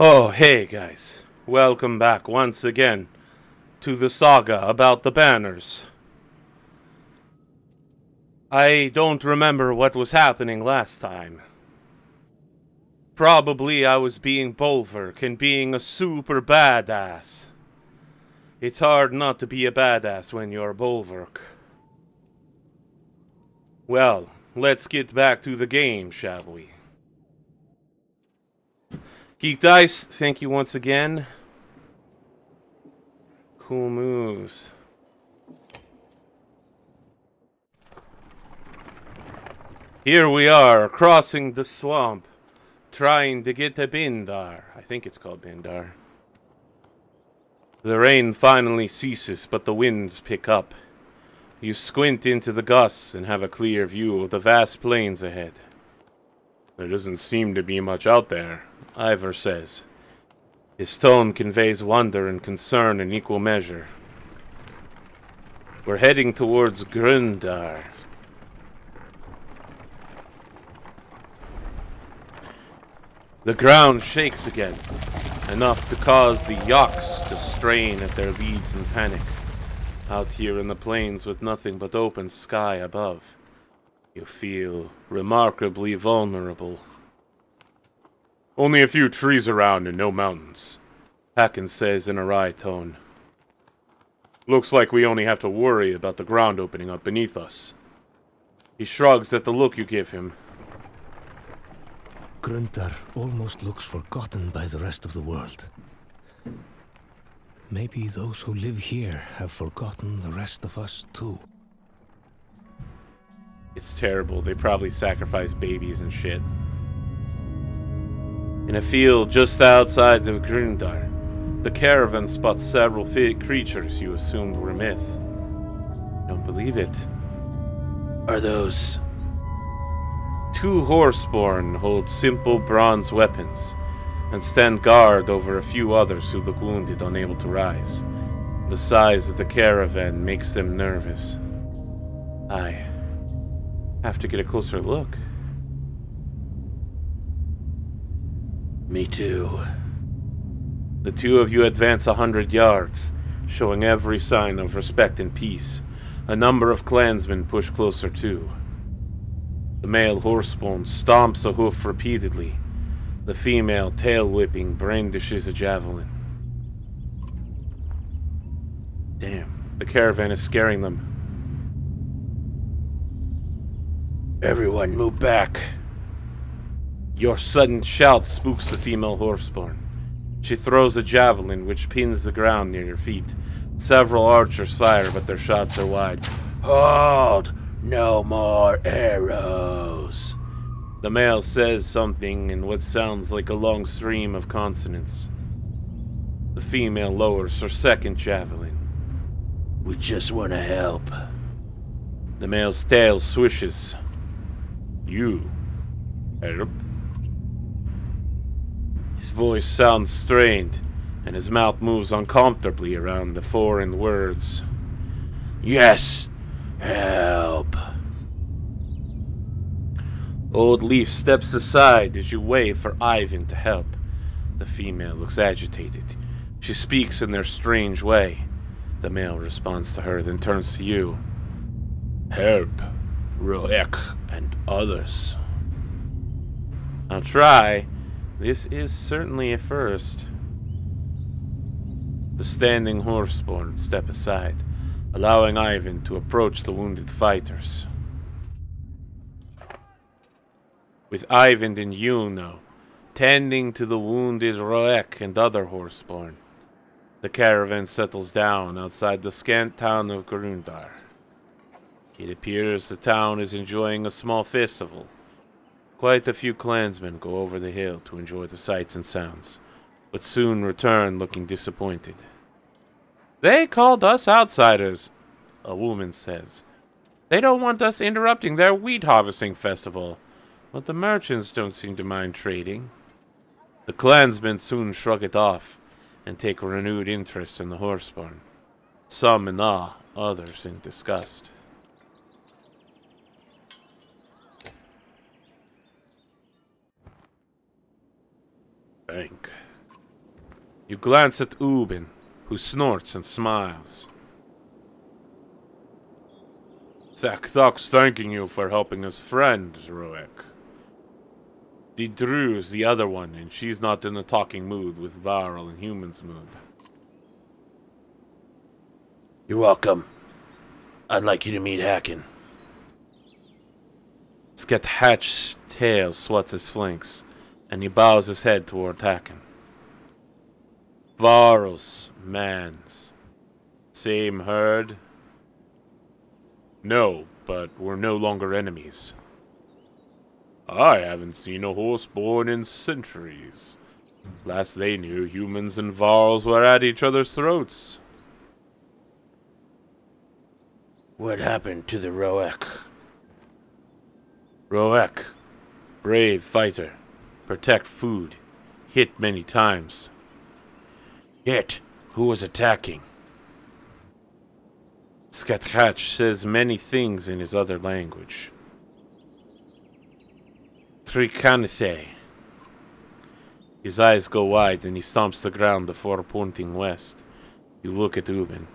Oh, hey guys. Welcome back once again to the saga about the banners. I don't remember what was happening last time. Probably I was being Bulwark and being a super badass. It's hard not to be a badass when you're Bulwark. Well, let's get back to the game, shall we? Geek Dice, thank you once again. Cool moves. Here we are, crossing the swamp, trying to get to Bindar. I think it's called Bindar. The rain finally ceases, but the winds pick up. You squint into the gusts and have a clear view of the vast plains ahead. There doesn't seem to be much out there, Ivor says. His tone conveys wonder and concern in equal measure. We're heading towards Grundar. The ground shakes again, enough to cause the yaks to strain at their leads in panic. Out here in the plains with nothing but open sky above, you feel remarkably vulnerable. Only a few trees around and no mountains, Hacken says in a wry tone. Looks like we only have to worry about the ground opening up beneath us. He shrugs at the look you give him. Grundar almost looks forgotten by the rest of the world. Maybe those who live here have forgotten the rest of us too. It's terrible. They probably sacrifice babies and shit. In a field just outside of Grundar, the caravan spots several creatures you assumed were myth. Don't believe it. Are those... Two horseborn hold simple bronze weapons and stand guard over a few others who look wounded, unable to rise. The size of the caravan makes them nervous. I have to get a closer look. Me too. The two of you advance 100 yards, showing every sign of respect and peace. A number of clansmen push closer too. The male horseborn stomps a hoof repeatedly. The female, tail-whipping, brandishes a javelin. Damn, the caravan is scaring them. Everyone move back. Your sudden shout spooks the female horseborn. She throws a javelin which pins the ground near your feet. Several archers fire, but their shots are wide. Hold! No more arrows! The male says something in what sounds like a long stream of consonants. The female lowers her second javelin. We just want to help. The male's tail swishes. You help? His voice sounds strained, and his mouth moves uncomfortably around the foreign words. Yes! Help! Old Leaf steps aside as you wave for Ivan to help. The female looks agitated. She speaks in their strange way. The male responds to her, then turns to you. Help Roek and others. I'll try. This is certainly a first. The standing horseborn step aside, allowing Ivan to approach the wounded fighters. With Ivan and Yuno tending to the wounded Roek and other horseborn, the caravan settles down outside the scant town of Grundar. It appears the town is enjoying a small festival. Quite a few clansmen go over the hill to enjoy the sights and sounds, but soon return looking disappointed. They called us outsiders, a woman says. They don't want us interrupting their wheat harvesting festival, but the merchants don't seem to mind trading. The clansmen soon shrug it off and take a renewed interest in the horseborn. Some in awe, others in disgust. Bank. You glance at Ubin, who snorts and smiles. Zakthok's thanking you for helping his friend, Roek. Didru's the other one, and she's not in the talking mood with Varl and Human's mood. You're welcome. I'd like you to meet Hacken. Skathatch's tail swats his flanks, and he bows his head toward Hacken. Varl's mans. Same herd? No, but we're no longer enemies. I haven't seen a horse born in centuries. Last they knew, humans and Varls were at each other's throats. What happened to the Roek? Roek, brave fighter, protect food, hit many times. Hit? Who was attacking? Skathatch says many things in his other language. Trikanithe. His eyes go wide and he stomps the ground before pointing west. You look at Ubin.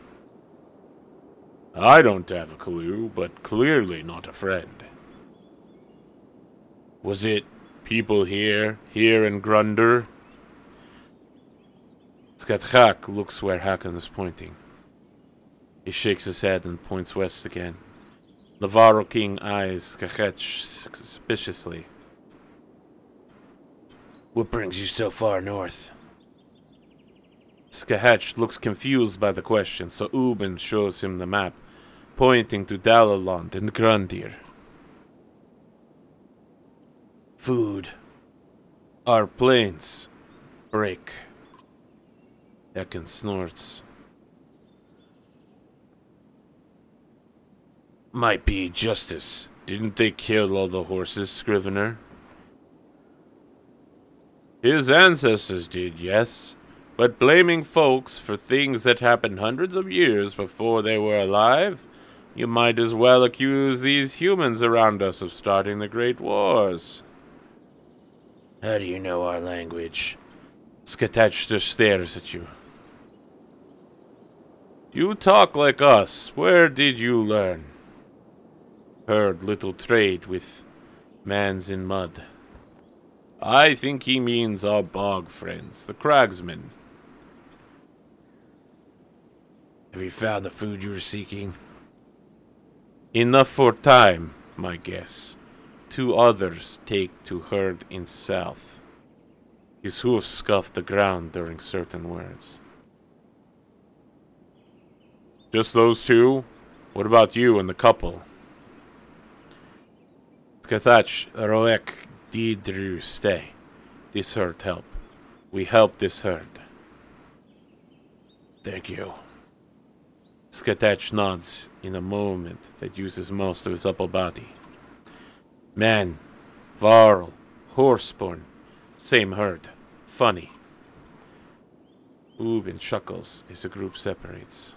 I don't have a clue, but clearly not a friend. Was it people here in Grunder? Skathak looks where Hakan is pointing. He shakes his head and points west again. The Varl King eyes Skachetch suspiciously. What brings you so far north? Skachetch looks confused by the question, so Ubin shows him the map, pointing to Dalaland and Grundir. Food. Our planes break. Hakan snorts. Might be justice. Didn't they kill all the horses, Scrivener? His ancestors did, yes. But blaming folks for things that happened hundreds of years before they were alive, you might as well accuse these humans around us of starting the Great Wars. How do you know our language? Skatach just stares at you. You talk like us. Where did you learn? Heard little trade with mans in mud. I think he means our bog friends, the cragsmen. Have you found the food you were seeking? Enough for time, my guess. 2 others take to herd in south. His hoofs scuff the ground during certain words. Just those 2? What about you and the couple? Skathach, Roek, Didru, stay. This herd help. We help this herd. Thank you. Skatach nods in a movement that uses most of his upper body. Man, Varl, horseborn, same herd. Funny. Ubin chuckles as the group separates.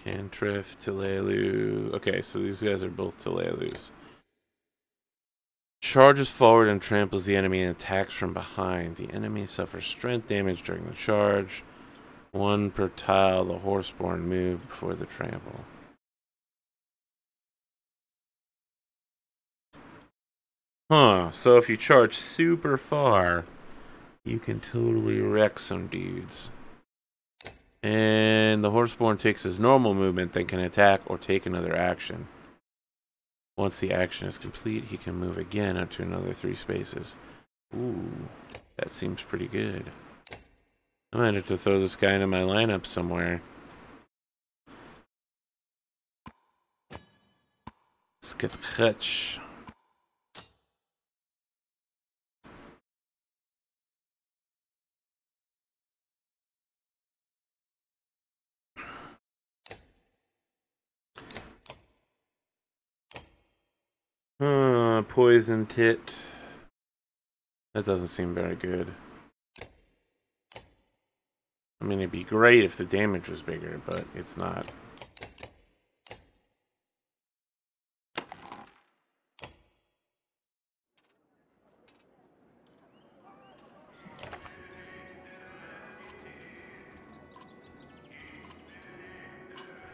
Cantref, Tilelu. Okay, so these guys are both Tilelus. Charges forward and tramples the enemy and attacks from behind. The enemy suffers strength damage during the charge. 1 per tile. The horseborn move before the trample. Huh, so if you charge super far, you can totally wreck some dudes. And the horseborn takes his normal movement, then can attack or take another action. Once the action is complete, he can move again up to another 3 spaces. Ooh, that seems pretty good. I might have to throw this guy into my lineup somewhere. Skatch. Poison tit. That doesn't seem very good. I mean, it'd be great if the damage was bigger, but it's not.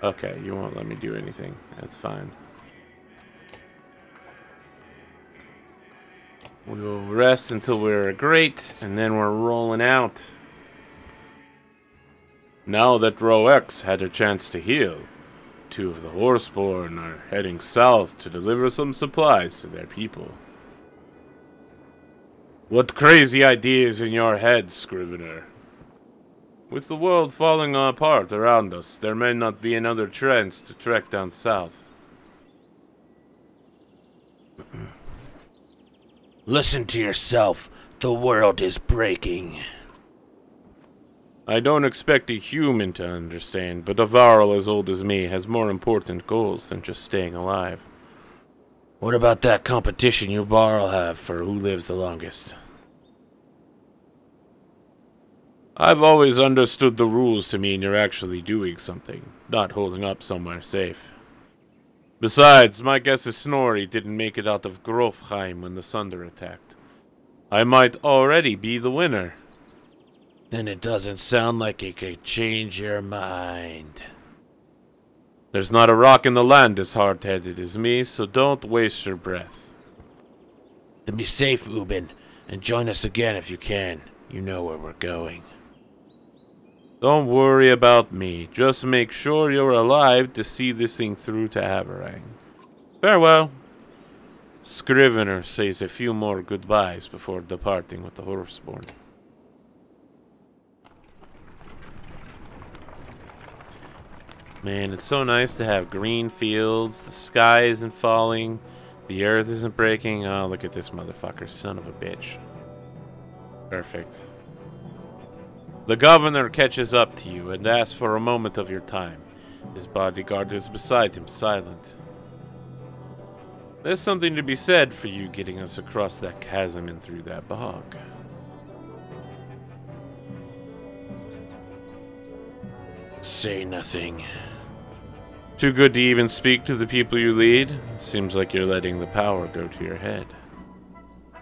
Okay, you won't let me do anything. That's fine. We will rest until we're great, and then we're rolling out. Now that Roex had a chance to heal, 2 of the Horseborn are heading south to deliver some supplies to their people. What crazy ideas in your head, Scrivener? With the world falling apart around us, there may not be another chance to trek down south. Listen to yourself. The world is breaking. I don't expect a human to understand, but a Varl as old as me has more important goals than just staying alive. What about that competition you Varl have for who lives the longest? I've always understood the rules to mean you're actually doing something, not holding up somewhere safe. Besides, my guess is Snorri didn't make it out of Grofheim when the Sunder attacked. I might already be the winner. Then it doesn't sound like it could change your mind. There's not a rock in the land as hard-headed as me, so don't waste your breath. Then be safe, Ubin, and join us again if you can. You know where we're going. Don't worry about me. Just make sure you're alive to see this thing through to Aberrang. Farewell. Scrivener says a few more goodbyes before departing with the Horseborn. Man, it's so nice to have green fields, the sky isn't falling, the earth isn't breaking. Oh, look at this motherfucker, son of a bitch. Perfect. The governor catches up to you and asks for a moment of your time. His bodyguard is beside him, silent. There's something to be said for you getting us across that chasm and through that bog. Say nothing. Too good to even speak to the people you lead? Seems like you're letting the power go to your head.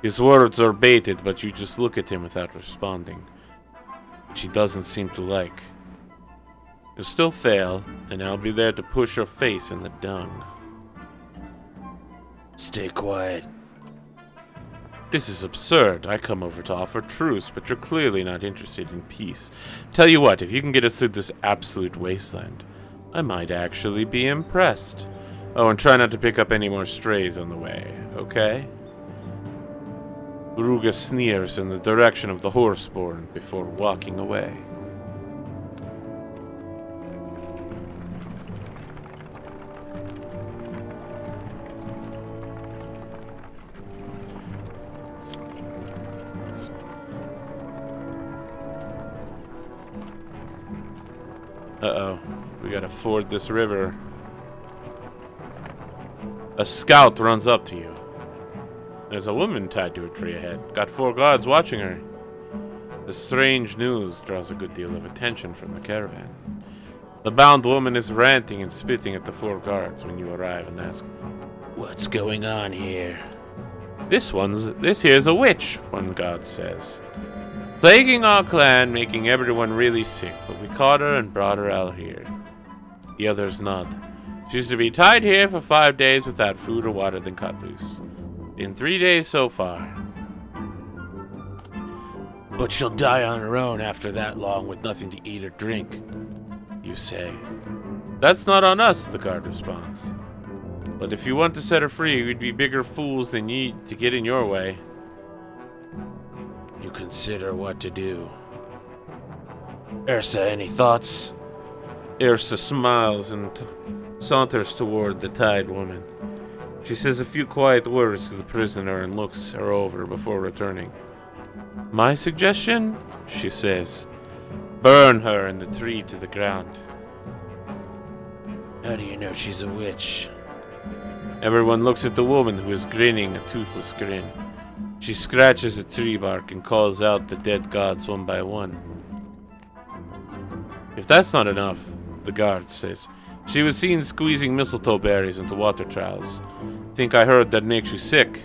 His words are baited, but you just look at him without responding. Which he doesn't seem to like. You'll still fail, and I'll be there to push your face in the dung. Stay quiet. This is absurd. I come over to offer truce, but you're clearly not interested in peace. Tell you what, if you can get us through this absolute wasteland, I might actually be impressed. Oh, and try not to pick up any more strays on the way, okay? Ruga sneers in the direction of the Horseborn before walking away. Uh-oh. We gotta ford this river. A scout runs up to you. There's a woman tied to a tree ahead. Got 4 guards watching her. The strange news draws a good deal of attention from the caravan. The bound woman is ranting and spitting at the 4 guards when you arrive and ask, What's going on here? This here's a witch, one guard says. Plaguing our clan, making everyone really sick, but we caught her and brought her out here. The others nod. She's to be tied here for 5 days without food or water, then cut loose. In 3 days so far. But she'll die on her own after that long with nothing to eat or drink, you say. That's not on us, the guard responds. But if you want to set her free, we'd be bigger fools than ye to get in your way. You consider what to do. Ursa, any thoughts? Ursa smiles and saunters toward the tied woman. She says a few quiet words to the prisoner and looks her over before returning. My suggestion, she says, burn her and the tree to the ground. How do you know she's a witch? Everyone looks at the woman who is grinning a toothless grin. She scratches a tree bark and calls out the dead gods one by one. If that's not enough, the guard says, she was seen squeezing mistletoe berries into water troughs. Think I heard that makes you sick?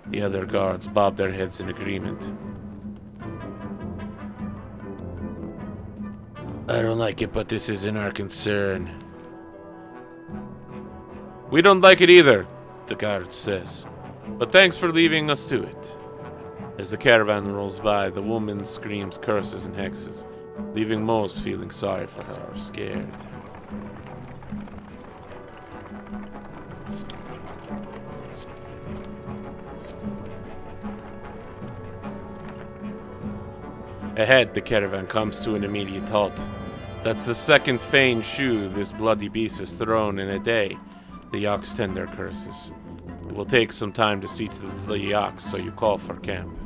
The other guards bob their heads in agreement. I don't like it, but this isn't our concern. We don't like it either, the guard says. But thanks for leaving us to it. As the caravan rolls by, the woman screams curses and hexes, leaving most feeling sorry for her or scared. Ahead, the caravan comes to an immediate halt. That's the second feigned shoe this bloody beast has thrown in a day. The Yaks tend their curses. It will take some time to see to the Yaks, so you call for camp.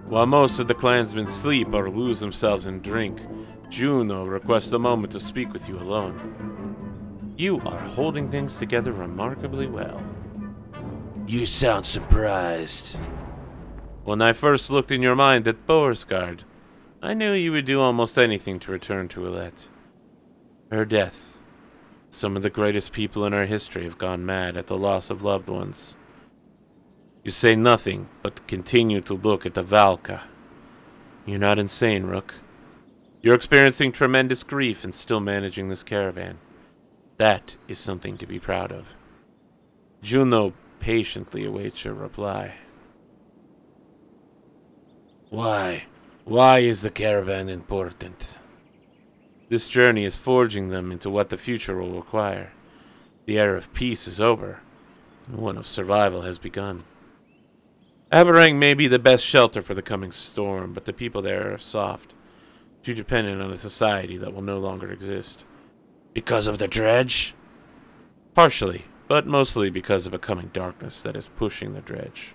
While most of the clansmen sleep or lose themselves in drink, Juno requests a moment to speak with you alone. You are holding things together remarkably well. You sound surprised. When I first looked in your mind at Beauregard, I knew you would do almost anything to return to Alette. Her death. Some of the greatest people in our history have gone mad at the loss of loved ones. You say nothing, but continue to look at the Valka. You're not insane, Rook. You're experiencing tremendous grief and still managing this caravan. That is something to be proud of. Juno patiently awaits your reply. Why? Why is the caravan important? This journey is forging them into what the future will require. The era of peace is over, and one of survival has begun. Aberrang may be the best shelter for the coming storm, but the people there are soft, too dependent on a society that will no longer exist. Because of the dredge? Partially, but mostly because of a coming darkness that is pushing the dredge.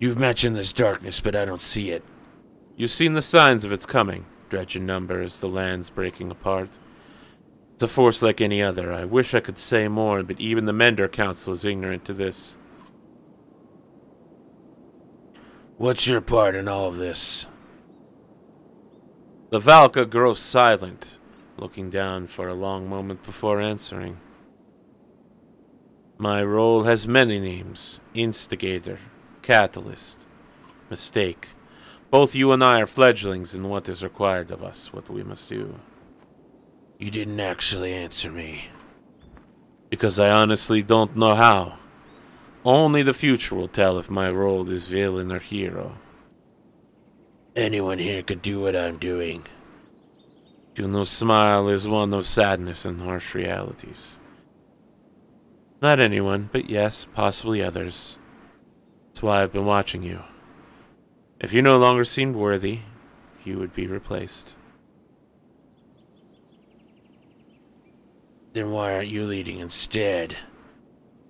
You've mentioned this darkness, but I don't see it. You've seen the signs of its coming, dredge in numbers, the land's breaking apart. It's a force like any other. I wish I could say more, but even the Mender Council is ignorant to this. What's your part in all of this? The Valka grows silent, looking down for a long moment before answering. My role has many names. Instigator, Catalyst, Mistake. Both you and I are fledglings in what is required of us, what we must do. You didn't actually answer me. Because I honestly don't know how. Only the future will tell if my role is villain or hero. Anyone here could do what I'm doing. Juno's smile is one of sadness and harsh realities. Not anyone, but yes, possibly others. That's why I've been watching you. If you no longer seemed worthy, you would be replaced. Then why aren't you leading instead?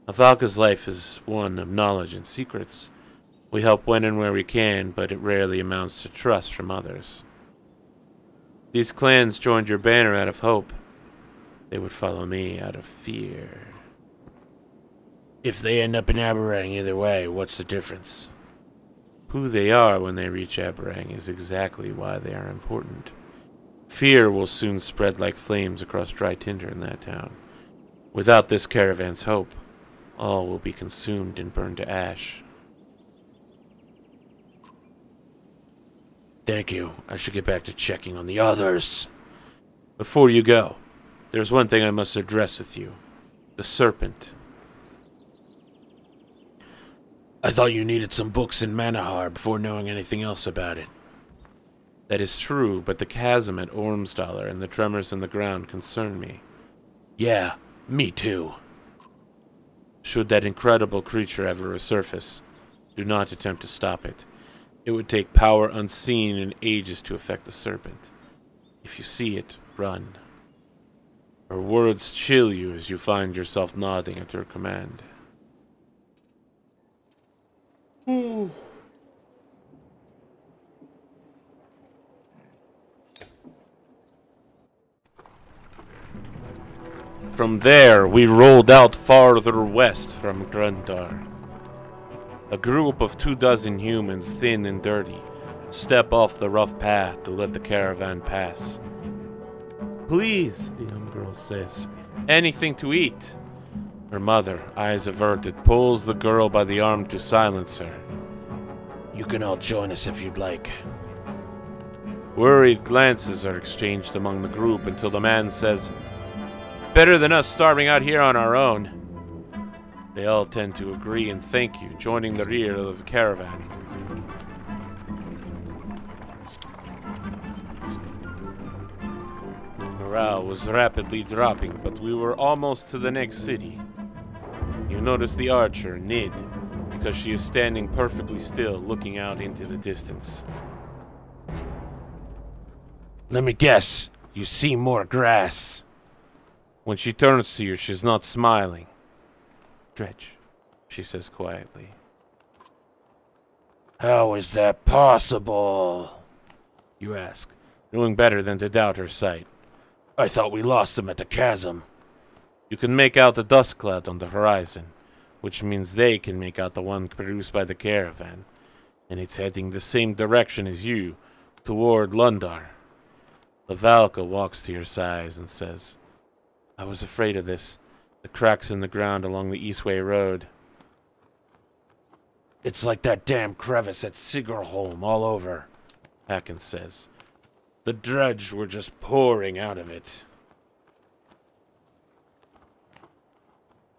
A Valka's life is one of knowledge and secrets. We help when and where we can, but it rarely amounts to trust from others. These clans joined your banner out of hope. They would follow me out of fear. If they end up in Aberrang either way, what's the difference? Who they are when they reach Aberrang is exactly why they are important. Fear will soon spread like flames across dry tinder in that town. Without this caravan's hope, all will be consumed and burned to ash. Thank you. I should get back to checking on the others. Before you go, there's one thing I must address with you. The serpent. I thought you needed some books in Manahar before knowing anything else about it. That is true, but the chasm at Ormsdalr and the tremors in the ground concern me. Yeah, me too. Should that incredible creature ever resurface, do not attempt to stop it. It would take power unseen in ages to affect the serpent. If you see it, run. Her words chill you as you find yourself nodding at her command. From there, we rolled out farther west from Gruntar. A group of 24 humans, thin and dirty, step off the rough path to let the caravan pass. Please, the young girl says. Anything to eat. Her mother, eyes averted, pulls the girl by the arm to silence her. You can all join us if you'd like. Worried glances are exchanged among the group until the man says, better than us starving out here on our own. They all tend to agree and thank you, joining the rear of the caravan. Morale was rapidly dropping, but we were almost to the next city. You notice the archer, Nid, because she is standing perfectly still, looking out into the distance. Let me guess, you see more grass. When she turns to you, she's not smiling. Dredge, she says quietly. How is that possible? You ask, knowing better than to doubt her sight. I thought we lost them at the chasm. You can make out the dust cloud on the horizon, which means they can make out the one produced by the caravan, and it's heading the same direction as you, toward Lundar. The Valka walks to your side and says, I was afraid of this. The cracks in the ground along the Eastway Road. It's like that damn crevice at Sigerholm all over, Hakon says. The dredge were just pouring out of it.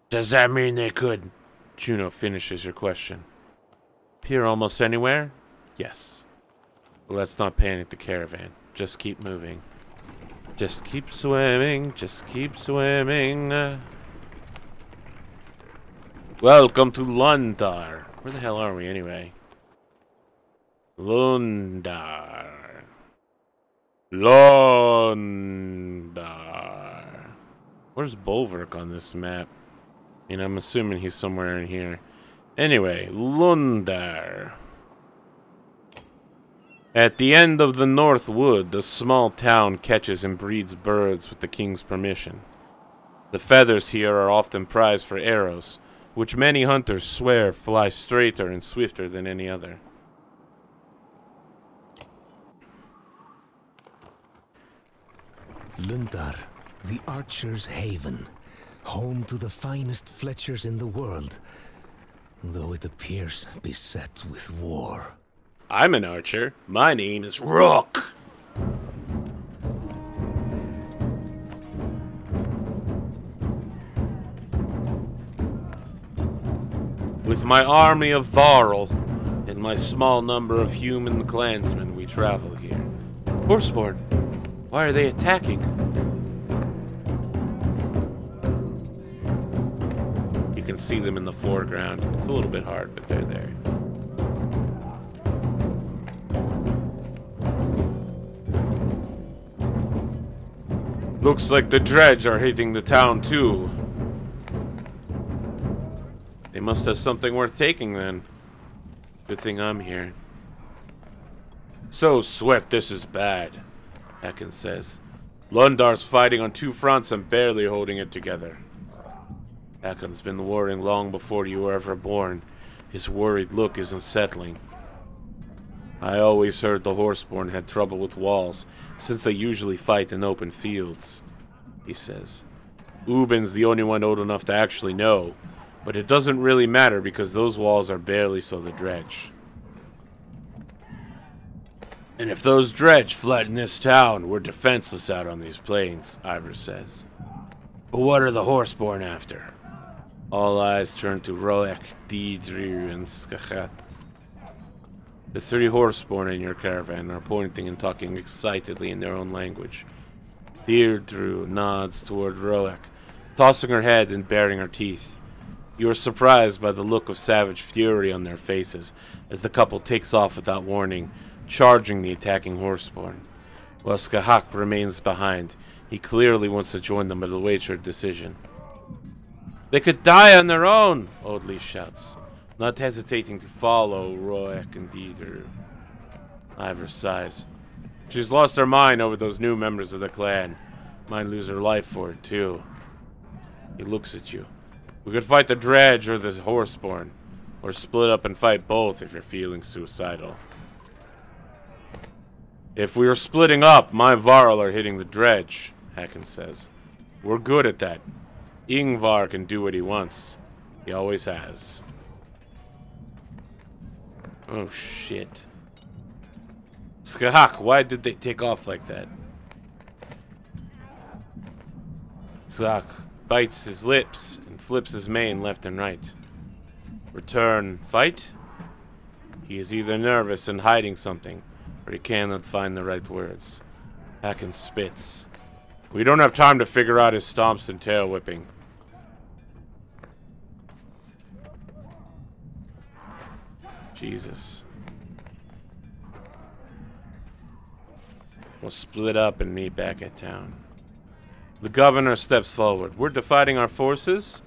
Does that mean they could? Juno finishes your question. Appear almost anywhere? Yes. But let's not panic the caravan. Just keep moving. Just keep swimming. Just keep swimming. Welcome to Lundar. Where the hell are we anyway? Lundar. Lundar. Where's Bolverk on this map? I mean, I'm assuming he's somewhere in here. Anyway, Lundar. At the end of the North Wood, the small town catches and breeds birds with the king's permission. The feathers here are often prized for arrows, which many hunters swear fly straighter and swifter than any other. Lundar, the archer's haven, home to the finest Fletchers in the world, though it appears beset with war. I'm an archer. My name is Rook. With my army of Varl and my small number of human clansmen, we travel here. Horseborn, why are they attacking? You can see them in the foreground. It's a little bit hard, but they're there. Looks like the dredge are hitting the town too. They must have something worth taking then. Good thing I'm here. So, Sweat, this is bad, Hakon says. Lundar's fighting on two fronts and barely holding it together. Hakon's been warring long before you were ever born. His worried look is unsettling. I always heard the Horseborn had trouble with walls, since they usually fight in open fields, he says. Ubin's the only one old enough to actually know, but it doesn't really matter because those walls are barely so the dredge. And if those dredge flatten this town, we're defenseless out on these plains, Ivor says. But what are the Horseborn after? All eyes turn to Roek, Deidre, and Skachat. The three Horseborn in your caravan are pointing and talking excitedly in their own language. Deirdre nods toward Roek, tossing her head and baring her teeth. You are surprised by the look of savage fury on their faces as the couple takes off without warning, charging the attacking Horseborn. While Skahak remains behind, he clearly wants to join them but awaits her decision. They could die on their own, Oldleaf shouts, not hesitating to follow Roek and Deidre. Ivor sighs. She's lost her mind over those new members of the clan. Might lose her life for it, too. He looks at you. We could fight the dredge or the Horseborn, or split up and fight both if you're feeling suicidal. If we are splitting up, my Varl are hitting the dredge, Hakon says. We're good at that. Ingvar can do what he wants. He always has. Oh, shit. Skahak, why did they take off like that? Skahak bites his lips and flips his mane left and right. Return, fight? He is either nervous and hiding something, or he cannot find the right words. Hakon spits. We don't have time to figure out his stomps and tail whipping. Jesus. We'll split up and meet back at town. The governor steps forward. We're dividing our forces?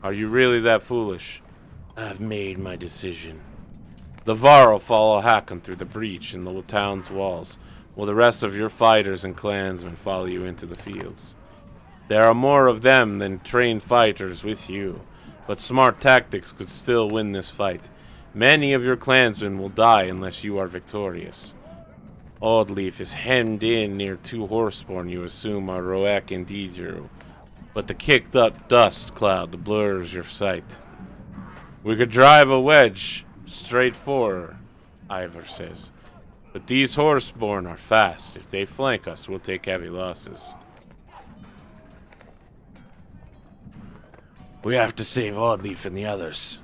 Are you really that foolish? I've made my decision. The Varl follow Hakon through the breach in the town's walls, while the rest of your fighters and clansmen follow you into the fields. There are more of them than trained fighters with you, but smart tactics could still win this fight. Many of your clansmen will die unless you are victorious. Oddleaf is hemmed in near 2 horseborn you assume are Roek and Dideru, but the kicked up dust cloud blurs your sight. We could drive a wedge straight for her, Ivar says, but these horseborn are fast. If they flank us, we'll take heavy losses. We have to save Oddleaf and the others.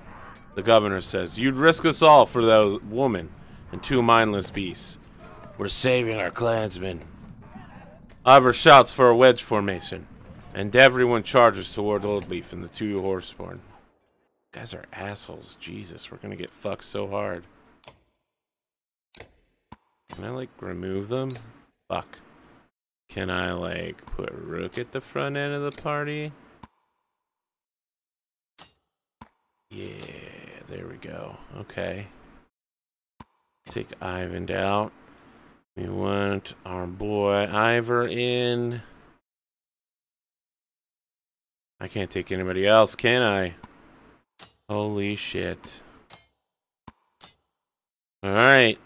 The governor says, you'd risk us all for that woman and 2 mindless beasts. We're saving our clansmen. Ivar shouts for a wedge formation, and everyone charges toward Oldleaf and the 2 horseborn. Guys are assholes. Jesus, we're gonna get fucked so hard. Can I, like, remove them? Fuck. Can I, like, put Rook at the front end of the party? Yeah, there we go. Okay. Take Ivan out. We want our boy Ivar in. I can't take anybody else, can I? Holy shit. Alright.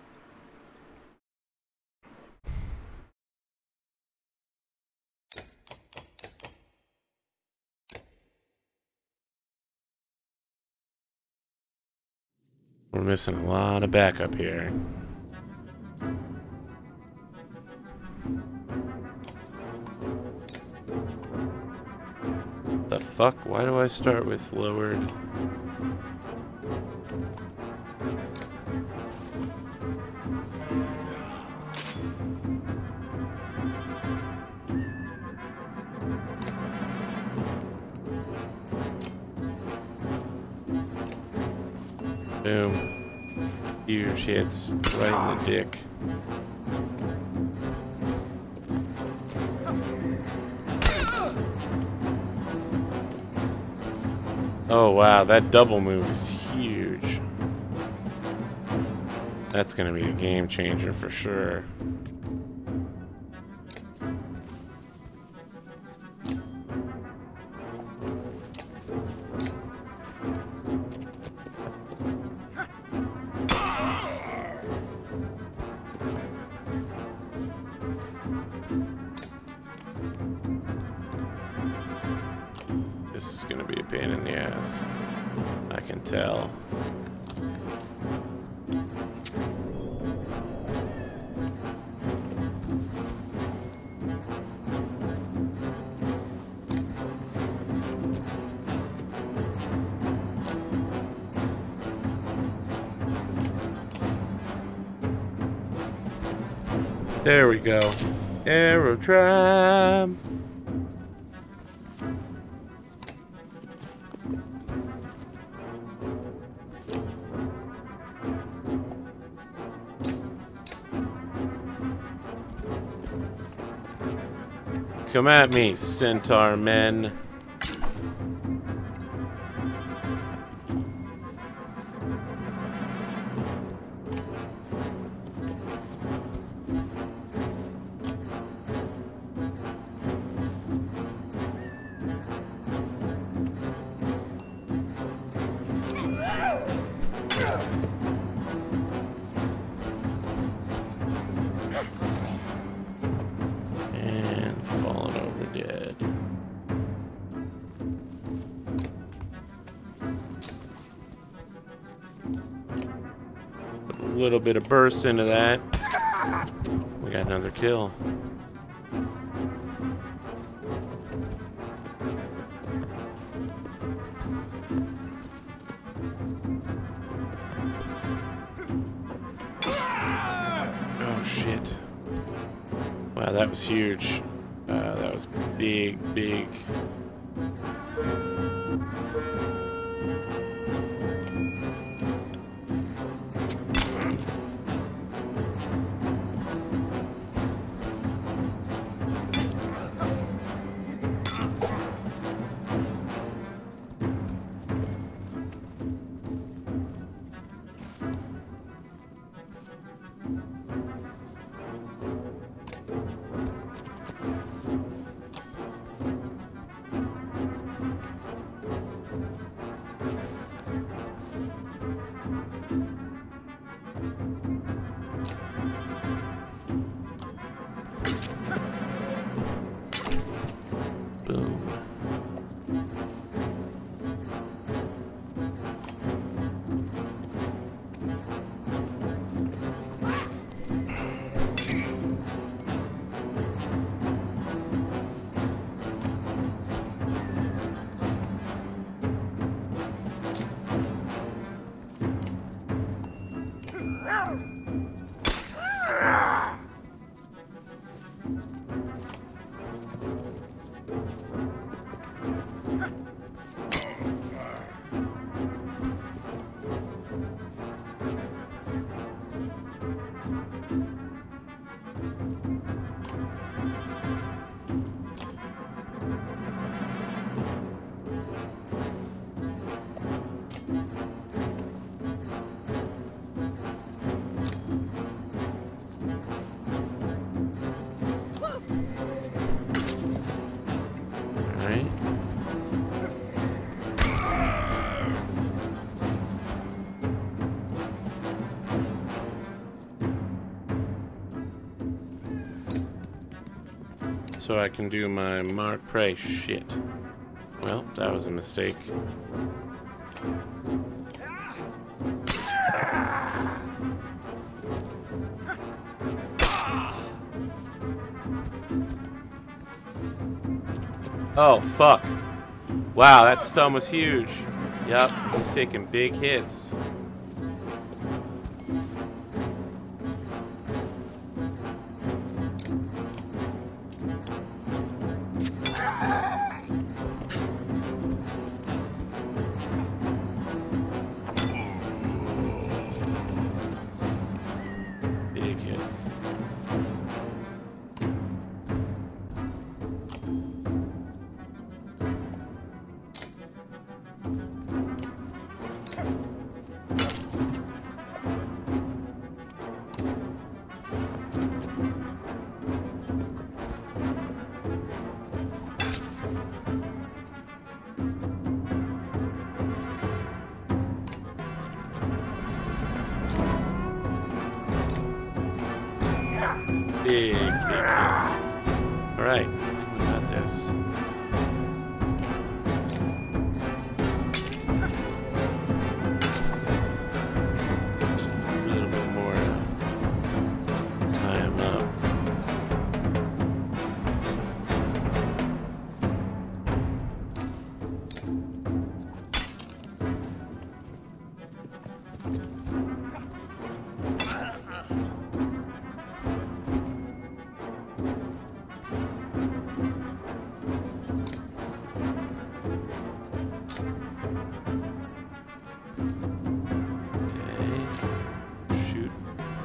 We're missing a lot of backup here. The fuck? Why do I start with lowered? Boom. Huge hits right in the dick. Oh wow, that double move is huge. That's gonna be a game changer for sure. This is gonna be a pain in the ass. I can tell. There we go. Arrow trap. Come at me, centaur men. Put a little bit of burst into that. We got another kill. Oh shit. Wow, that was huge. That was big, big. Boom. Alright. So I can do my mark prey shit. Well, that was a mistake. Oh, fuck. Wow, that stun was huge. Yep, he's taking big hits. Big hits. Big hits. Alright, we got this. A little bit more to tie him up.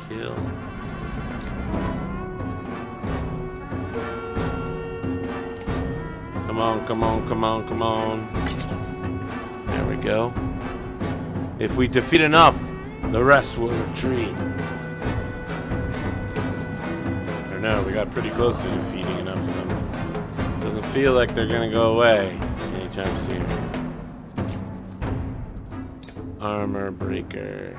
Kill. Come on, come on, come on, come on. There we go. If we defeat enough, the rest will retreat. Or no, we got pretty close to defeating enough of them. Doesn't feel like they're gonna go away anytime soon. Armor breaker.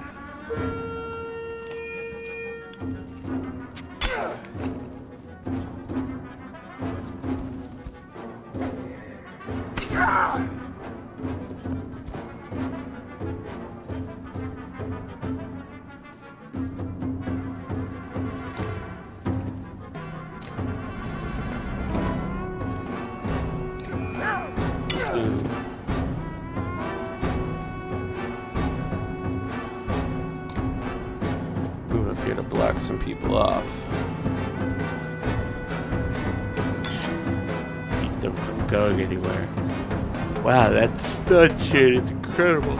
here to block some people off. Keep them from going anywhere. Wow, that stun shit is incredible.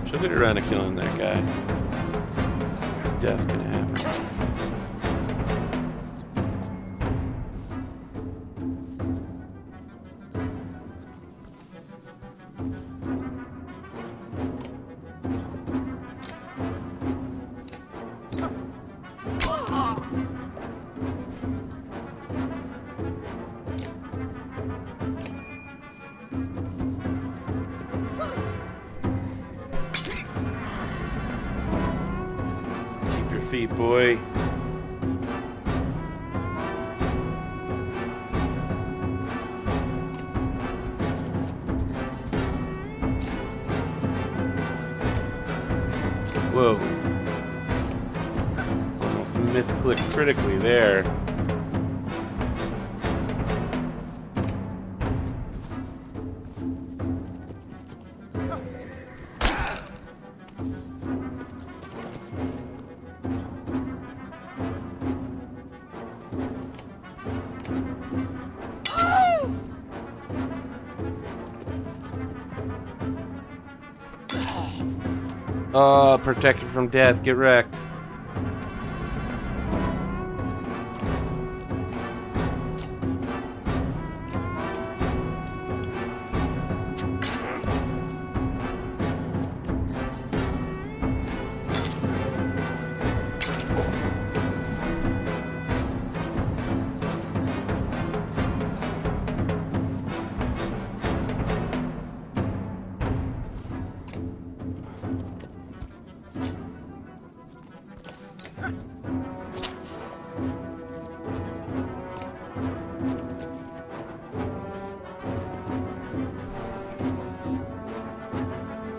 She'll get around to killing that guy. It's death gonna happen. Feet, boy. Whoa. Almost misclicked critically there. Oh, protected from death. Get wrecked.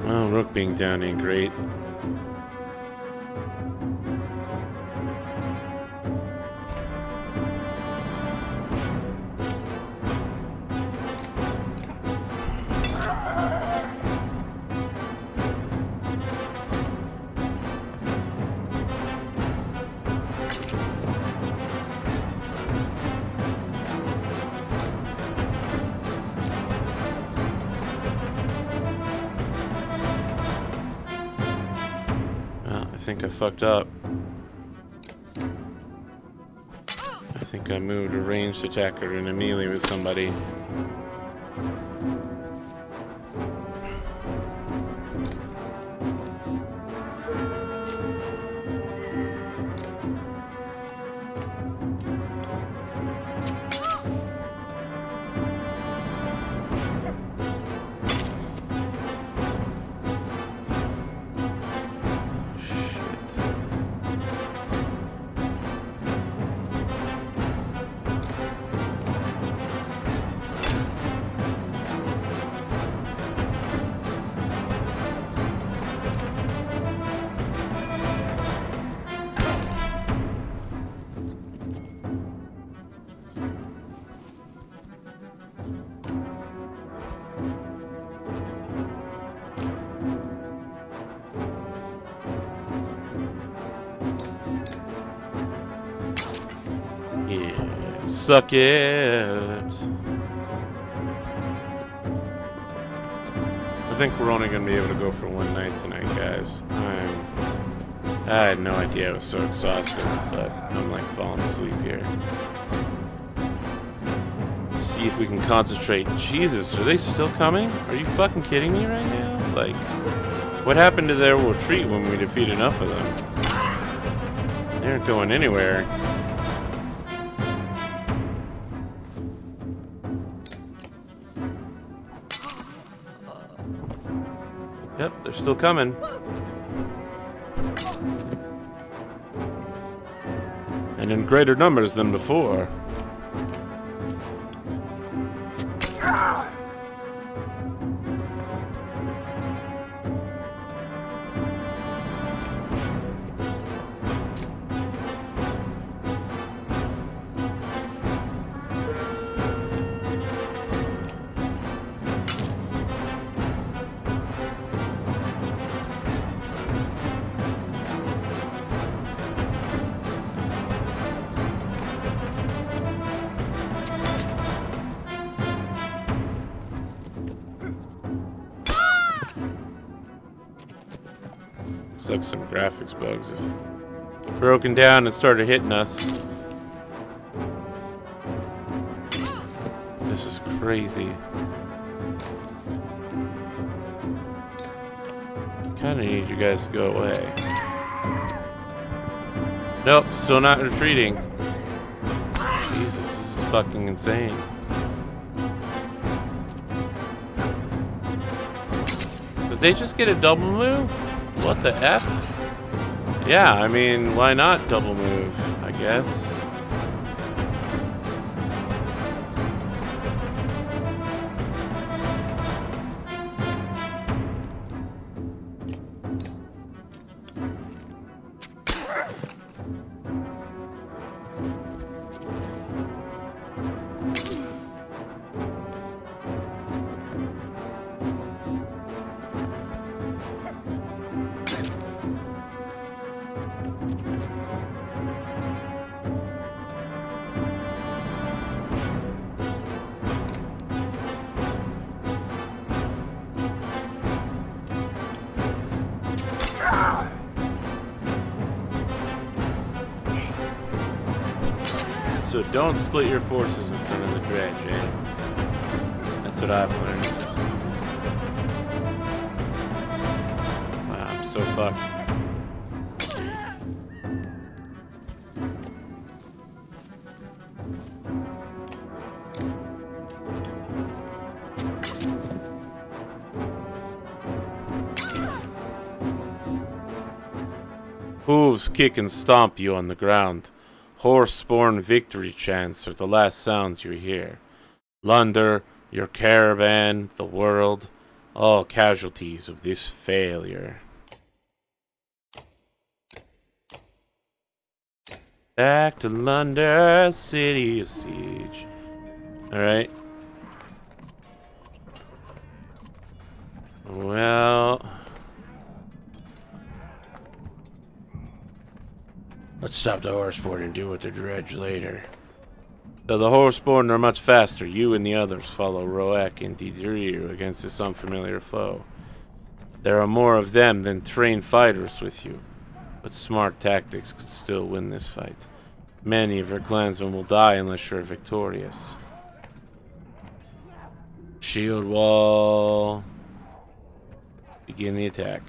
Well, Rook being down ain't great. I think I fucked up. I think I moved a ranged attacker in a melee with somebody. Yeah, suck it. I think we're only gonna be able to go for one night tonight, guys. I had no idea I was so exhausted, but I'm like falling asleep here. Let's see if we can concentrate. Jesus, are they still coming? Are you fucking kidding me right now? Like, what happened to their retreat when we defeat enough of them? They aren't going anywhere. they're still coming. And in greater numbers than before. Looks like some graphics bugs have broken down and started hitting us. This is crazy. Kinda need you guys to go away. Nope, still not retreating. Jesus, this is fucking insane. Did they just get a double move? What the F? Yeah, I mean, why not double move, I guess. So don't split your forces in front of the dredge, eh? That's what I've learned. Wow, I'm so fucked. Hooves kick and stomp you on the ground. Horse-born victory chants are the last sounds you hear. Lunder, your caravan, the world, all casualties of this failure. Back to Lunder, city of siege. Alright. Well... let's stop the horseborn and deal with the dredge later. Though the horseborn are much faster, you and the others follow Roek and Didriu against this unfamiliar foe. There are more of them than trained fighters with you, but smart tactics could still win this fight. Many of your clansmen will die unless you're victorious. Shield wall. Begin the attack.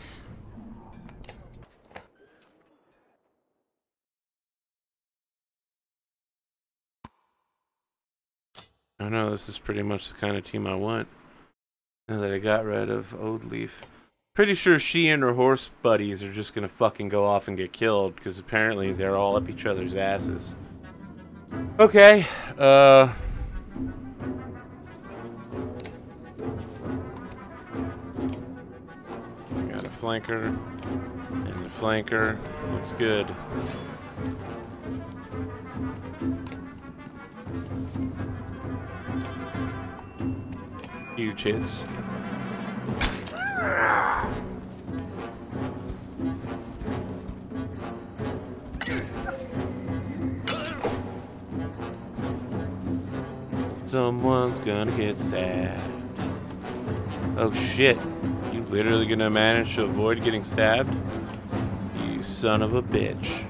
I know this is pretty much the kind of team I want. Now that I got rid of Oldleaf. Pretty sure she and her horse buddies are just gonna fucking go off and get killed, because apparently they're all up each other's asses. Okay, got a flanker, and the flanker looks good. Huge hits. Someone's gonna get stabbed. Oh shit. You literally gonna manage to avoid getting stabbed? You son of a bitch.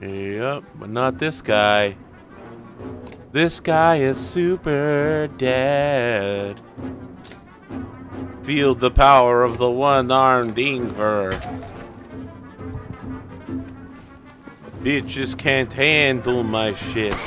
Yep, but not this guy. This guy is super dead. Feel the power of the one-armed Ingvar. Bitches can't handle my shit.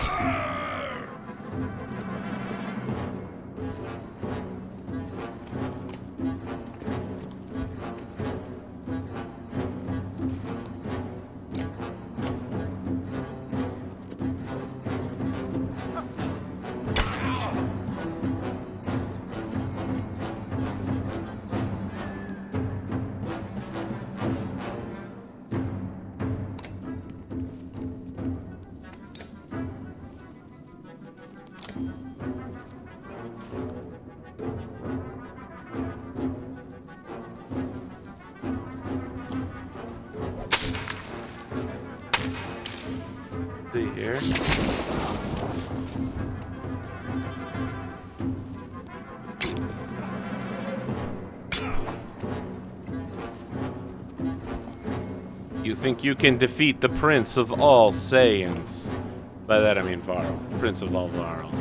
You think you can defeat the Prince of all Saiyans? By that I mean Varl. Prince of all Varl.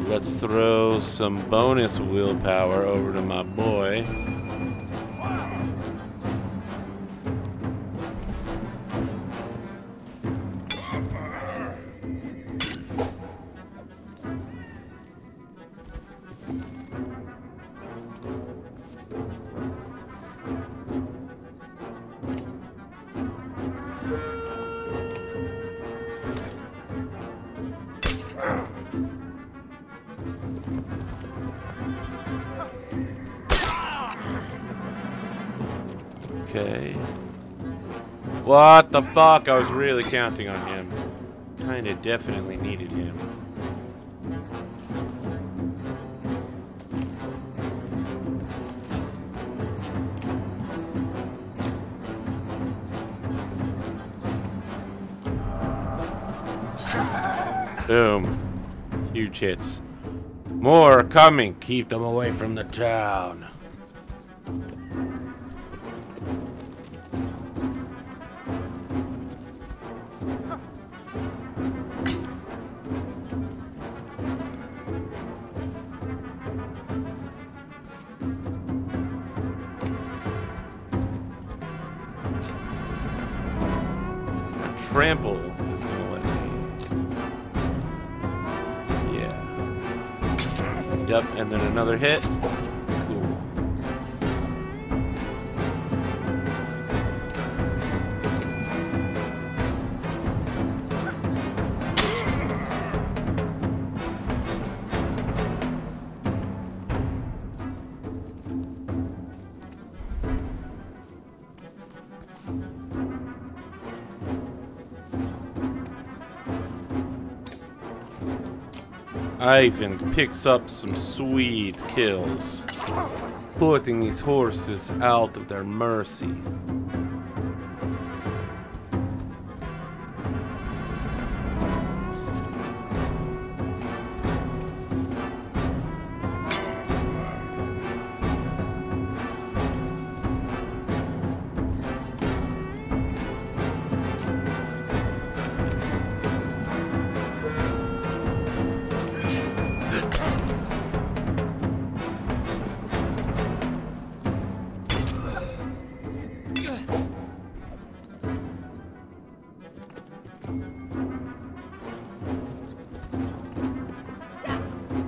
Let's throw some bonus willpower over to my boy. Okay. What the fuck? I was really counting on him. Kinda definitely needed him. Boom. Huge hits. More coming. Keep them away from the town. Trample is gonna let me. Yeah. Yep, and then another hit. Cool. Ivan picks up some sweet kills, putting these horses out of their mercy.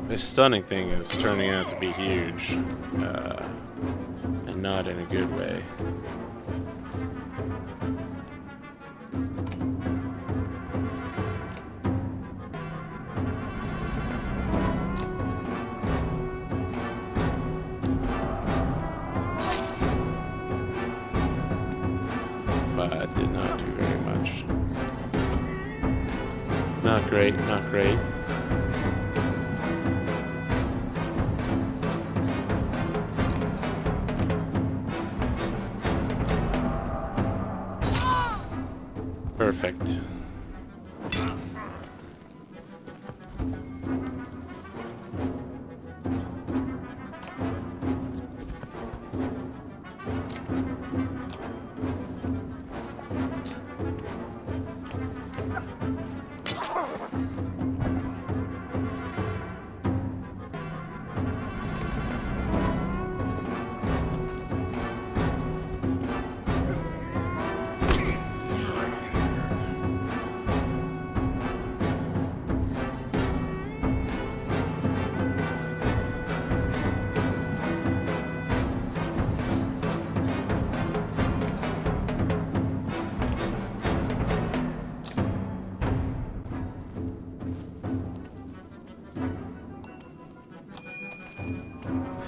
This stunning thing is turning out to be huge, and not in a good way. But it did not do very much. Not great, not great. Perfect.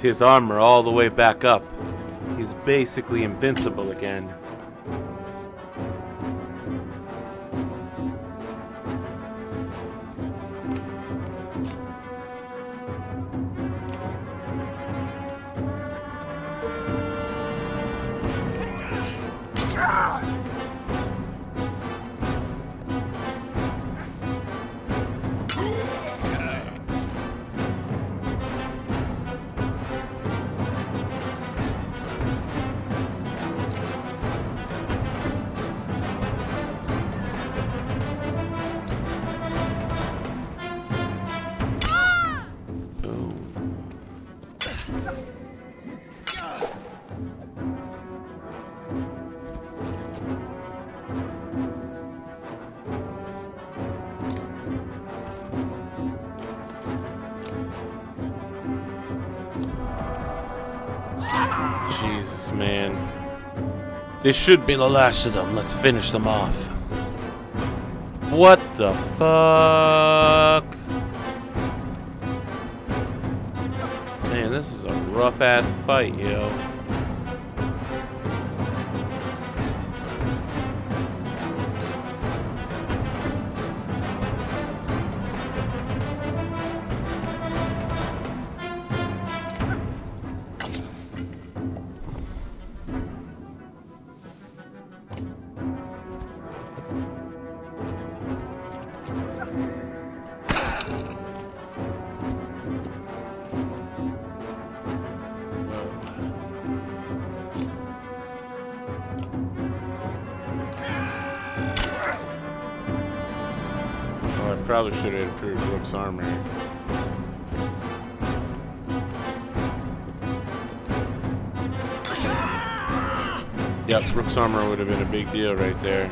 His armor all the way back up. He's basically invincible again. Jesus, man. This should be the last of them. Let's finish them off. What the fuck? Man, this is a rough-ass fight, yo. Probably should have improved Rook's armor. Yep, Rook's armor would have been a big deal right there.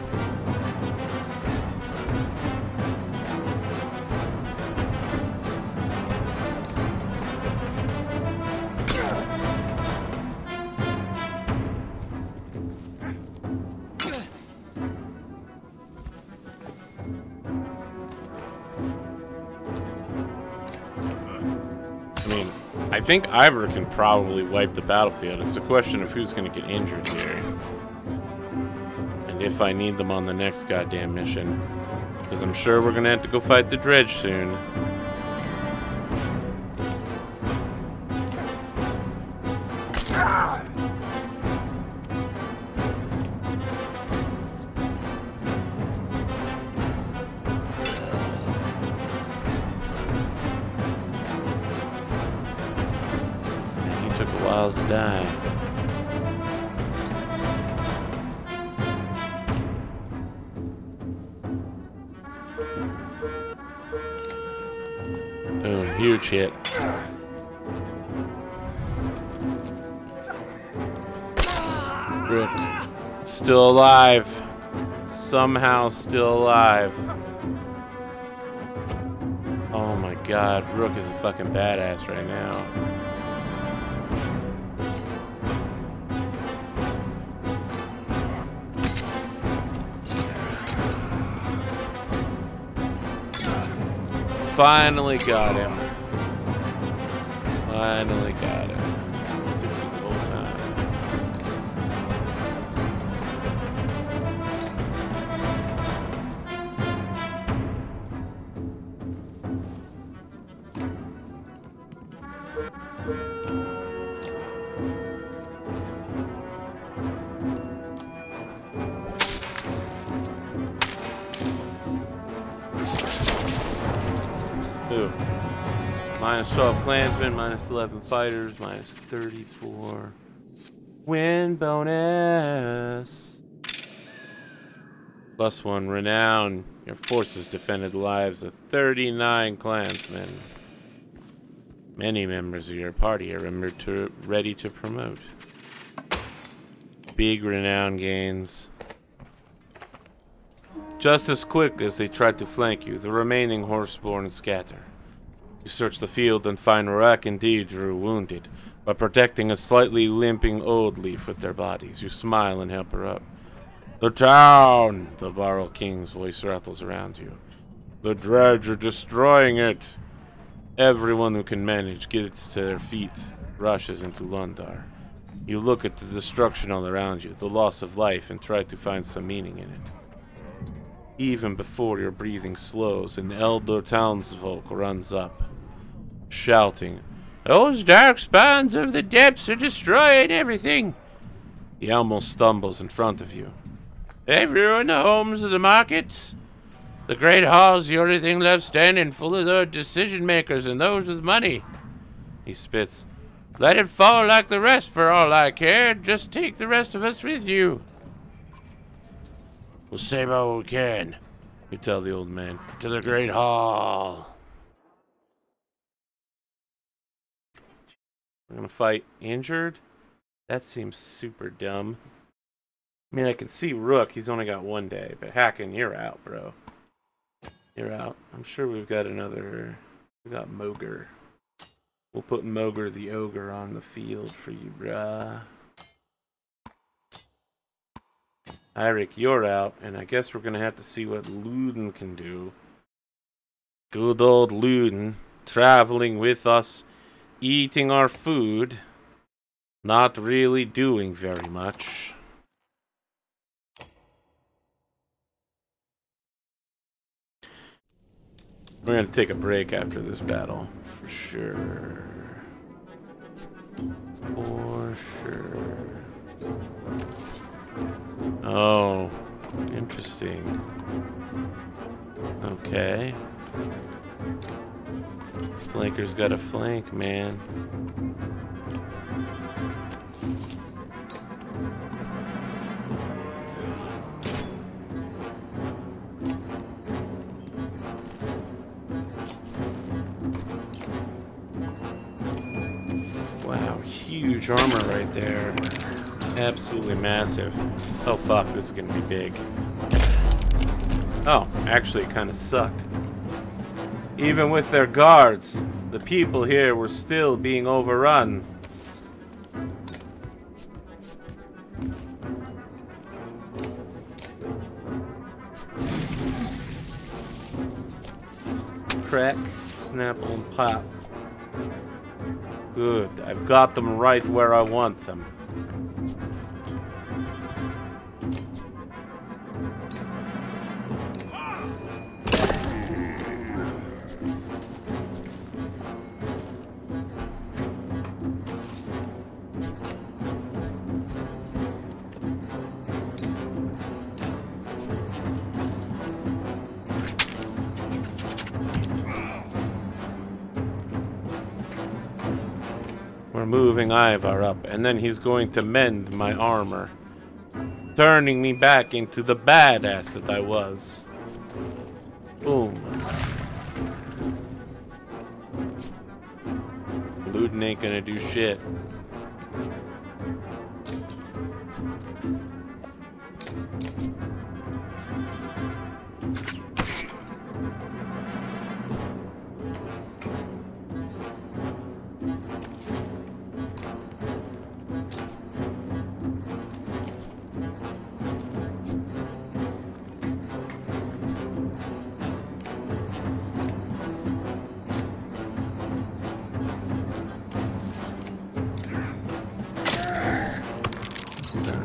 I think Ivor can probably wipe the battlefield. It's a question of who's going to get injured here. And if I need them on the next goddamn mission. Because I'm sure we're going to have to go fight the Dredge soon. To die. Boom, huge hit. Rook, still alive. Somehow still alive. Oh my god, Rook is a fucking badass right now. Finally got him. Finally got him. Took me the whole time. Minus 12 clansmen, minus 11 fighters, minus 34 win bonus. Plus 1 renown. Your forces defended the lives of 39 clansmen. Many members of your party are ready to promote. Big renown gains. Just as quick as they tried to flank you, the remaining horseborn scatter. You search the field and find Rorak and Deidre wounded, but protecting a slightly limping old leaf with their bodies. You smile and help her up. The town! The Varl King's voice rattles around you. The Dredge are destroying it! Everyone who can manage gets to their feet, rushes into Lundar. You look at the destruction all around you, the loss of life, and try to find some meaning in it. Even before your breathing slows, an elder townsfolk runs up, shouting, "Those dark spawns of the depths are destroying everything!" He almost stumbles in front of you. "They've ruined the homes of the markets. The great hall's the only thing left standing, full of the decision makers and those with money." He spits. "Let it fall like the rest for all I care. Just take the rest of us with you." "We'll save all we can," you tell the old man. "To the great hall." We're gonna fight injured? That seems super dumb. I mean, I can see Rook. He's only got 1 day. But Hacken, you're out, bro. You're out. I'm sure we've got another... We got Moger. We'll put Moger the Ogre on the field for you, bruh. Eirik, you're out. And I guess we're gonna have to see what Luden can do. Good old Luden. Traveling with us. Eating our food. Not really doing very much. We're gonna take a break after this battle, for sure. For sure. Oh, interesting. Okay. Flanker's got a flank, man. Wow, huge armor right there. Absolutely massive. Oh fuck, this is gonna be big. Oh, actually it kind of sucked. Even with their guards, the people here were still being overrun. Crack, snapple, and pop. Good. I've got them right where I want them. We're moving Ivar up, and then he's going to mend my armor, turning me back into the badass that I was. Boom. Luden ain't gonna do shit.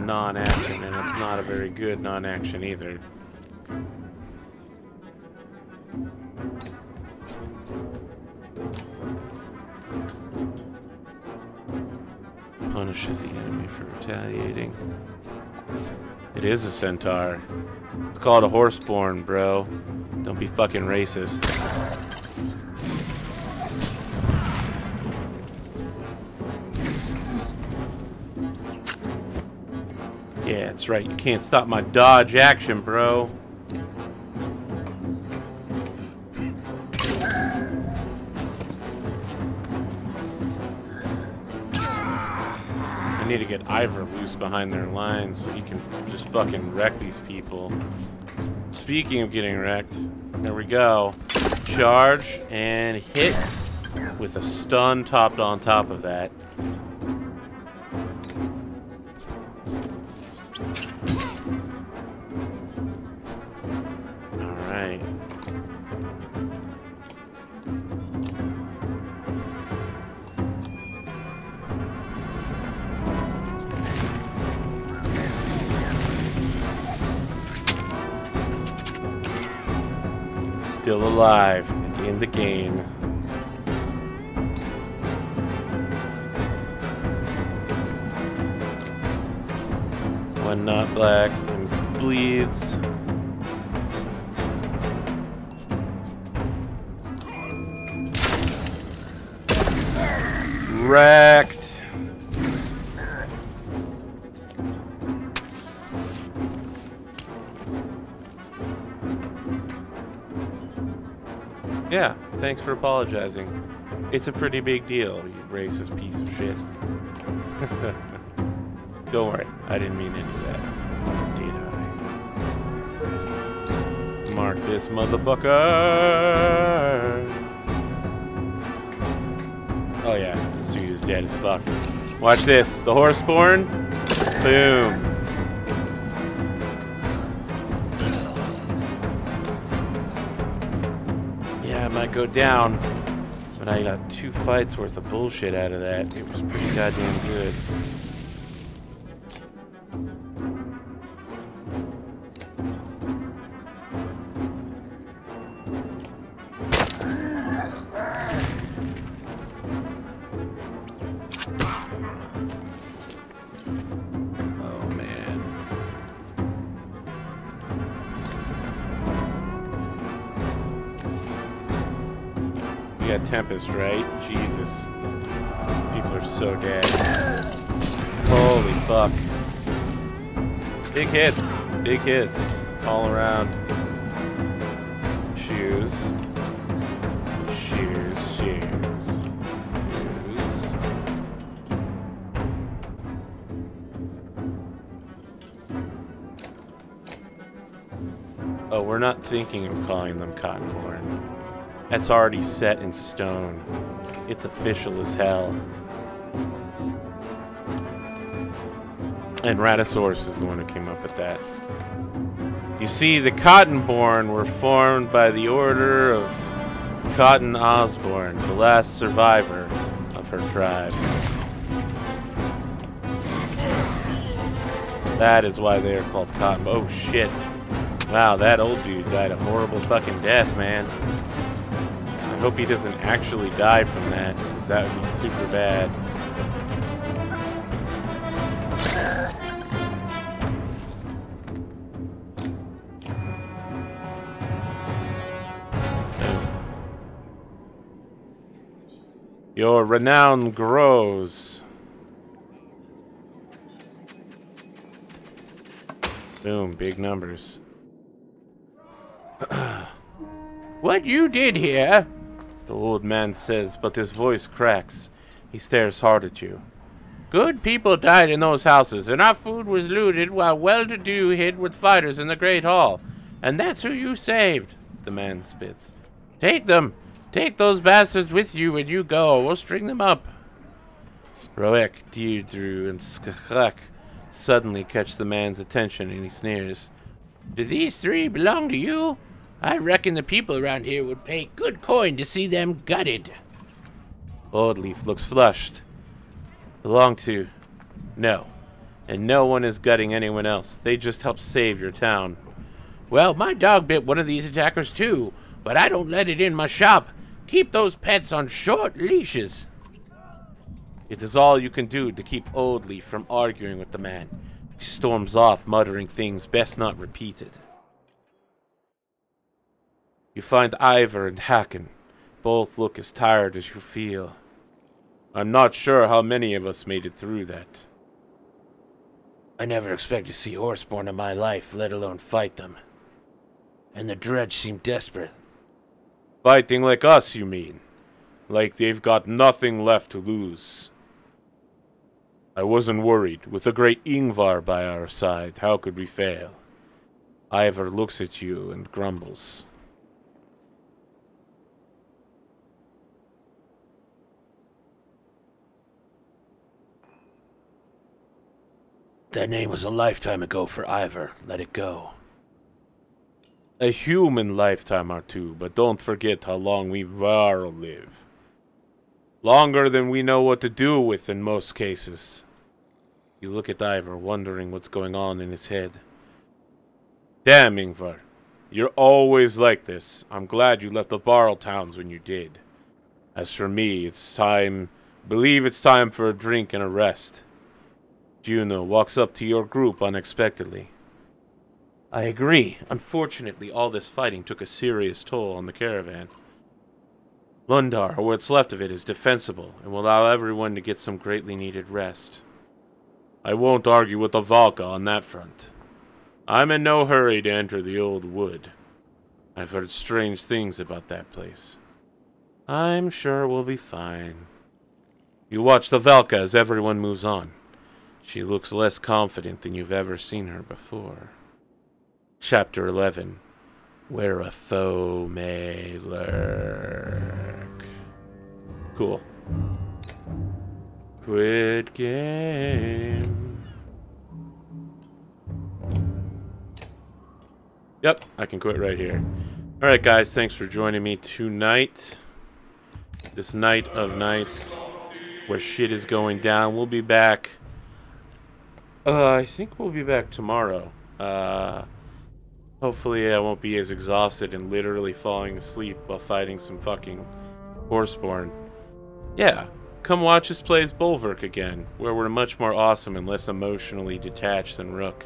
Non-action, and it's not a very good non-action either. Punishes the enemy for retaliating. It is a centaur. It's called a horseborn, bro. Don't be fucking racist. Yeah, that's right. You can't stop my dodge action, bro. I need to get Ivor loose behind their lines so he can just fucking wreck these people. Speaking of getting wrecked, there we go. Charge and hit with a stun topped on top of that. Alright. Still alive and in the game. One not black and bleeds. Wrecked. Yeah, thanks for apologizing. It's a pretty big deal, you racist piece of shit. Don't worry, I didn't mean any of that. Did I? Mark this motherfucker! Oh yeah, this dude is dead as fuck. Watch this, the horseborn. Boom. Yeah, I might go down. But I got 2 fights worth of bullshit out of that. It was pretty goddamn good. Oh man. We got Tempest, right? Jesus. People are so dead. Holy fuck. Big hits. Big hits. All around. Shoes. Shoes. Shoes. Shoes. Oh, we're not thinking of calling them Cottonborn. That's already set in stone. It's official as hell. And Ratosaurus is the one who came up with that. You see, the Cottonborn were formed by the order of Cotton Osborne, the last survivor of her tribe. That is why they are called Cotton. Oh shit. Wow, that old dude died a horrible fucking death, man. I hope he doesn't actually die from that, because that would be super bad. Your renown grows. Boom, big numbers. What you did here? The old man says, but his voice cracks. He stares hard at you. Good people died in those houses, and our food was looted while well-to-do hid with fighters in the Great Hall. And that's who you saved, the man spits. Take them. Take those bastards with you when you go. We'll string them up. Roek, Deirdre, and Skachak suddenly catch the man's attention, and he sneers. Do these 3 belong to you? I reckon the people around here would pay good coin to see them gutted. Oldleaf looks flushed. Belong to? No. And no one is gutting anyone else. They just help save your town. Well, my dog bit one of these attackers too, but I don't let it in my shop. Keep those pets on short leashes. It is all you can do to keep Oldleaf from arguing with the man. He storms off, muttering things best not repeated. You find Ivor and Hacken. Both look as tired as you feel. I'm not sure how many of us made it through that. I never expected to see Horseborn in my life, let alone fight them. And the Dredge seemed desperate. Fighting like us, you mean? Like they've got nothing left to lose. I wasn't worried. With the great Ingvar by our side, how could we fail? Ivor looks at you and grumbles. That name was a lifetime ago for Ivor. Let it go. A human lifetime or 2, but don't forget how long we will live. Longer than we know what to do with in most cases. You look at Ivor, wondering what's going on in his head. Damn, Ingvar. You're always like this. I'm glad you left the Barl towns when you did. As for me, believe it's time for a drink and a rest. Juno walks up to your group unexpectedly. I agree. Unfortunately, all this fighting took a serious toll on the caravan. Lundar, or what's left of it, is defensible and will allow everyone to get some greatly needed rest. I won't argue with the Valka on that front. I'm in no hurry to enter the old wood. I've heard strange things about that place. I'm sure we'll be fine. You watch the Valka as everyone moves on. She looks less confident than you've ever seen her before. Chapter 11. Where a foe may lurk. Cool. Quit game. Yep, I can quit right here. Alright guys, thanks for joining me tonight. This night of nights where shit is going down. We'll be back. I think we'll be back tomorrow. Hopefully I won't be as exhausted and literally falling asleep while fighting some fucking Horseborn. Yeah, come watch us play as Bulwark again, where we're much more awesome and less emotionally detached than Rook.